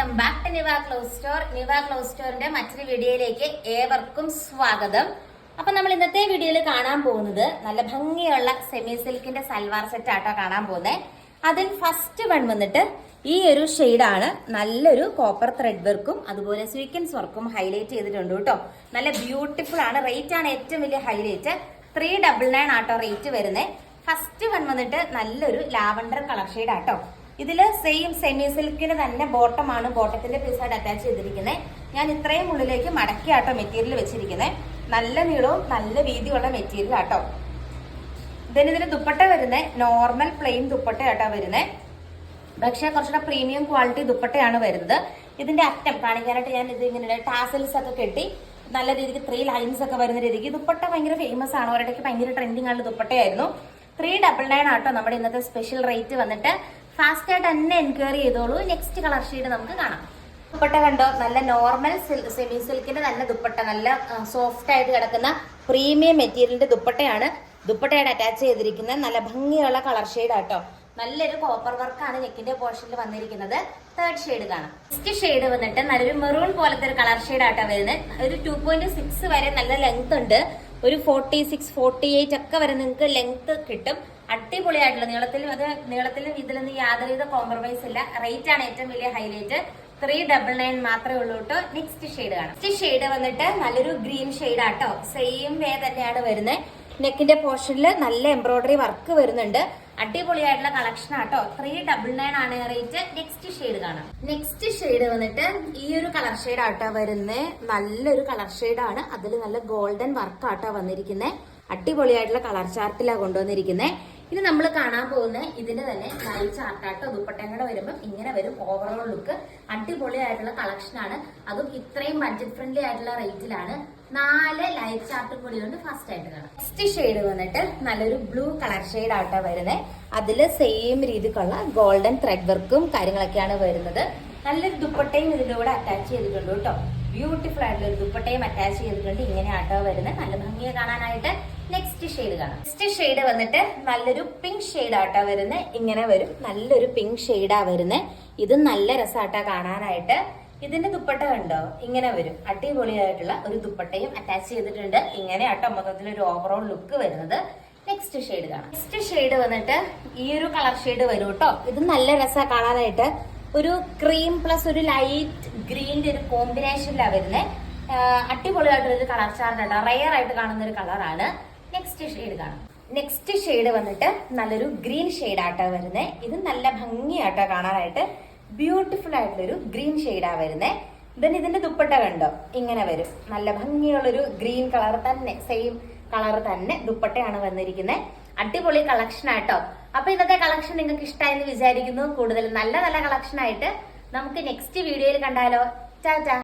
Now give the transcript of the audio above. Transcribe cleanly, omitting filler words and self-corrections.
Welcome back to Niva cloth store. Niva cloth സ്റ്റോറിന്റെ മറ്റൊരു വീഡിയോയിലേക്ക് ഏവർക്കും സ്വാഗതം. അപ്പൊ നമ്മൾ ഇന്നത്തെ വീഡിയോയിൽ കാണാൻ പോകുന്നത് നല്ല ഭംഗിയുള്ള സെമി സിൽക്കിന്റെ സൽവാർ സെറ്റ് ആട്ടോ കാണാൻ പോകുന്നത്. അതിൽ ഫസ്റ്റ് വൺ വന്നിട്ട് ഈ ഒരു ഷെയ്ഡാണ്. നല്ലൊരു കോപ്പർ ത്രെഡ് വർക്കും അതുപോലെ സ്വീക്വൻസ് വർക്കും ഹൈലൈറ്റ് ചെയ്തിട്ടുണ്ട് കേട്ടോ. നല്ല ബ്യൂട്ടിഫുൾ ആണ്. റേറ്റ് ആണ് ഏറ്റവും വലിയ ഹൈലൈറ്റ്. 399 ആട്ടോ റേറ്റ് വരുന്നത്. ഫസ്റ്റ് വൺ വന്നിട്ട് നല്ലൊരു ലാവണ്ടർ കളർ ഷെയ്ഡ് ആട്ടോ. ഇതില് സെയിം സെമി സിൽക്കിന് തന്നെ ബോട്ടമാണ്, ബോട്ടത്തിന്റെ പീസായിട്ട് അറ്റാച്ച് ചെയ്തിരിക്കുന്നത്. ഞാൻ ഇത്രയും ഉള്ളിലേക്ക് മടക്കി ആട്ടോ മെറ്റീരിയൽ വെച്ചിരിക്കുന്നത്. നല്ല നീളവും നല്ല വീതിയുള്ള മെറ്റീരിയൽ ആട്ടോ. ഇതിന് ദുപ്പട്ട വരുന്നത് നോർമൽ പ്ലെയിൻ ദുപ്പട്ട ആട്ടോ വരുന്നത്. പക്ഷെ കുറച്ചുകൂടെ പ്രീമിയം ക്വാളിറ്റി ദുപ്പട്ടയാണ് വരുന്നത്. ഇതിന്റെ അറ്റം കാണിക്കാനായിട്ട് ഞാൻ ഇത് ഇങ്ങനെ ടാസൽസ് ഒക്കെ കെട്ടി നല്ല രീതിക്ക് 3 ലൈൻസ് ഒക്കെ വരുന്ന രീതിക്ക് ദുപ്പട്ട ഭയങ്കര ഫേമസ് ആണ്. ഒരിടയ്ക്ക് ഭയങ്കര ട്രെൻഡിങ് ആണ് ദുപ്പട്ടയായിരുന്നു. 399 ആട്ടോ നമ്മുടെ ഇന്നത്തെ സ്പെഷ്യൽ റേറ്റ് വന്നിട്ട്. ഫാസ്റ്റ് ആയിട്ട് തന്നെ എൻക്വയറി ചെയ്തോളൂ. നെക്സ്റ്റ് കളർ ഷെയ്ഡ് നമുക്ക് കാണാം. ദുപ്പട്ട കണ്ടോ, നല്ല നോർമൽ സെമി സിൽക്കിന്റെ നല്ല ദുപ്പട്ട, നല്ല സോഫ്റ്റ് ആയിട്ട് കിടക്കുന്ന പ്രീമിയം മെറ്റീരിയലിന്റെ ദുപ്പട്ടയാണ്. ദുപ്പട്ടയുടെ അറ്റാച്ച് ചെയ്തിരിക്കുന്നത് നല്ല ഭംഗിയുള്ള കളർ ഷെയ്ഡ് ആട്ടോ. നല്ലൊരു കോപ്പർ വർക്കാണ് നെക്കിന്റെ പോർഷനിൽ വന്നിരിക്കുന്നത്. തേർഡ് ഷെയ്ഡ് കാണാം. നെക്സ്റ്റ് ഷെയ്ഡ് വന്നിട്ട് നല്ലൊരു മെറൂൺ പോലത്തെ ഒരു കളർ ഷെയ്ഡ് ആട്ടോ വരുന്നത്. ഒരു 2.6 വരെ നല്ല ലെങ്ത് ഉണ്ട്. ഒരു 46, 48 ഒക്കെ വരെ നിങ്ങൾക്ക് ലെങ്ത് കിട്ടും. അടിപൊളിയായിട്ടുള്ള നീളത്തിലും ഇതിലൊന്നും യാതൊരുവിധ കോംപ്രമൈസ് ഇല്ല. റേറ്റ് ആണ് ഏറ്റവും വലിയ ഹൈലൈറ്റ്. 399 മാത്രമേ ഉള്ളൂ കേട്ടോ. നെക്സ്റ്റ് ഷെയ്ഡ് കാണാം. നെക്സ്റ്റ് ഷെയ്ഡ് വന്നിട്ട് നല്ലൊരു ഗ്രീൻ ഷെയ്ഡ് ആട്ടോ. സെയിം വേ തന്നെയാണ് വരുന്നത്. നെക്കിന്റെ പോർഷനിൽ നല്ല എംബ്രോയിഡറി വർക്ക് വരുന്നുണ്ട്. അടിപൊളിയായിട്ടുള്ള കളക്ഷൻ ആട്ടോ. 399 ആണ് റേറ്റ്. നെക്സ്റ്റ് ഷെയ്ഡ് കാണാം. നെക്സ്റ്റ് ഷെയ്ഡ് വന്നിട്ട് ഈ ഒരു കളർ ഷെയ്ഡ് ആട്ടോ വരുന്നത്. നല്ലൊരു കളർ ഷെയ്ഡ് ആണ്. അതിൽ നല്ല ഗോൾഡൻ വർക്ക് ആട്ടോ വന്നിരിക്കുന്നത്. അടിപൊളിയായിട്ടുള്ള കളർ ചാർട്ടിലാണ് കൊണ്ടുവന്നിരിക്കുന്നത്. ഇനി നമ്മൾ കാണാൻ പോകുന്ന ഇതിന്റെ തന്നെ ലൈറ്റ് ചാർട്ടാട്ടോ. ദുപ്പട്ടയും കൂടെ വരുമ്പോൾ ഇങ്ങനെ വരും. ഓവറോൾ ലുക്ക് അടിപൊളിയായിട്ടുള്ള കളക്ഷൻ ആണ്. അതും ഇത്രയും ബഡ്ജറ്റ് ഫ്രണ്ട്ലി ആയിട്ടുള്ള റേറ്റിലാണ്. 4 ലൈറ്റ് ചാർട്ടും കൂടി കൊണ്ട് ഫസ്റ്റ് ആയിട്ട് കാണാം. നെക്സ്റ്റ് ഷെയ്ഡ് വന്നിട്ട് നല്ലൊരു ബ്ലൂ കളർ ഷെയ്ഡ് ആട്ടോ വരുന്നത്. അതില് സെയിം രീതിക്കുള്ള ഗോൾഡൻ ത്രെഡ് വർക്കും കാര്യങ്ങളൊക്കെയാണ് വരുന്നത്. നല്ലൊരു ദുപ്പട്ടയും ഇതിന്റെ കൂടെ അറ്റാച്ച് ചെയ്തിട്ടുണ്ട് കേട്ടോ. ബ്യൂട്ടിഫുൾ ആയിട്ടുള്ള ഒരു ദുപ്പട്ടയും അറ്റാച്ച് ചെയ്തിട്ടുണ്ട്. ഇങ്ങനെ ആട്ടോ വരുന്നത്. നല്ല ഭംഗിയെ കാണാനായിട്ട്. നെക്സ്റ്റ് ഷെയ്ഡ് കാണാം. നെക്സ്റ്റ് ഷെയ്ഡ് വന്നിട്ട് നല്ലൊരു പിങ്ക് ഷെയ്ഡ് ആട്ടോ വരുന്നത്. ഇങ്ങനെ വരും. നല്ലൊരു പിങ്ക് ഷെയ്ഡാ വരുന്നത്. ഇത് നല്ല രസമാട്ടോ കാണാനായിട്ട്. ഇതിന്റെ ദുപ്പട്ട കണ്ടോ, ഇങ്ങനെ വരും. അടിപൊളിയായിട്ടുള്ള ഒരു ദുപ്പട്ടയും അറ്റാച്ച് ചെയ്തിട്ടുണ്ട്. ഇങ്ങനെ ആട്ടോ മൊത്തത്തിൽ ഒരു ഓവറോൾ ലുക്ക് വരുന്നത്. നെക്സ്റ്റ് ഷെയ്ഡ് കാണാം. നെക്സ്റ്റ് ഷെയ്ഡ് വന്നിട്ട് ഈ ഒരു കളർ ഷെയ്ഡ് വരും കേട്ടോ. ഇത് നല്ല രസമാണ് കാണാനായിട്ട്. ഒരു ക്രീം പ്ലസ് ഒരു ലൈറ്റ് ഗ്രീനിന്റെ ഒരു കോമ്പിനേഷനിലാണ് വരുന്നത്. അടിപൊളിയായിട്ടൊരു കളർ ചാർട്ടാണ്. റെയർ ആയിട്ട് കാണുന്ന ഒരു കളറാണ്. നെക്സ്റ്റ് ഷെയ്ഡ് കാണാം. നെക്സ്റ്റ് ഷെയ്ഡ് വന്നിട്ട് നല്ലൊരു ഗ്രീൻ ഷെയ്ഡ് ആട്ടോ വരുന്നത്. ഇത് നല്ല ഭംഗിയാട്ടോ കാണാനായിട്ട്. ബ്യൂട്ടിഫുൾ ആയിട്ടുള്ളൊരു ഗ്രീൻ ഷെയ്ഡാ വരുന്നത്. ഇതിന്റെ ദുപ്പട്ട കണ്ടോ, ഇങ്ങനെ വരും. നല്ല ഭംഗിയുള്ളൊരു ഗ്രീൻ കളർ തന്നെ, സെയിം കളർ തന്നെ ദുപ്പട്ടയാണ് വന്നിരിക്കുന്നത്. അടിപൊളി കളക്ഷൻ ആട്ടോ. അപ്പൊ ഇന്നത്തെ കളക്ഷൻ നിങ്ങൾക്ക് ഇഷ്ടമായെന്ന് വിചാരിക്കുന്നു. കൂടുതൽ നല്ല നല്ല കളക്ഷൻ ആയിട്ട് നമുക്ക് നെക്സ്റ്റ് വീഡിയോയിൽ കണ്ടാലോ. ടാറ്റാ.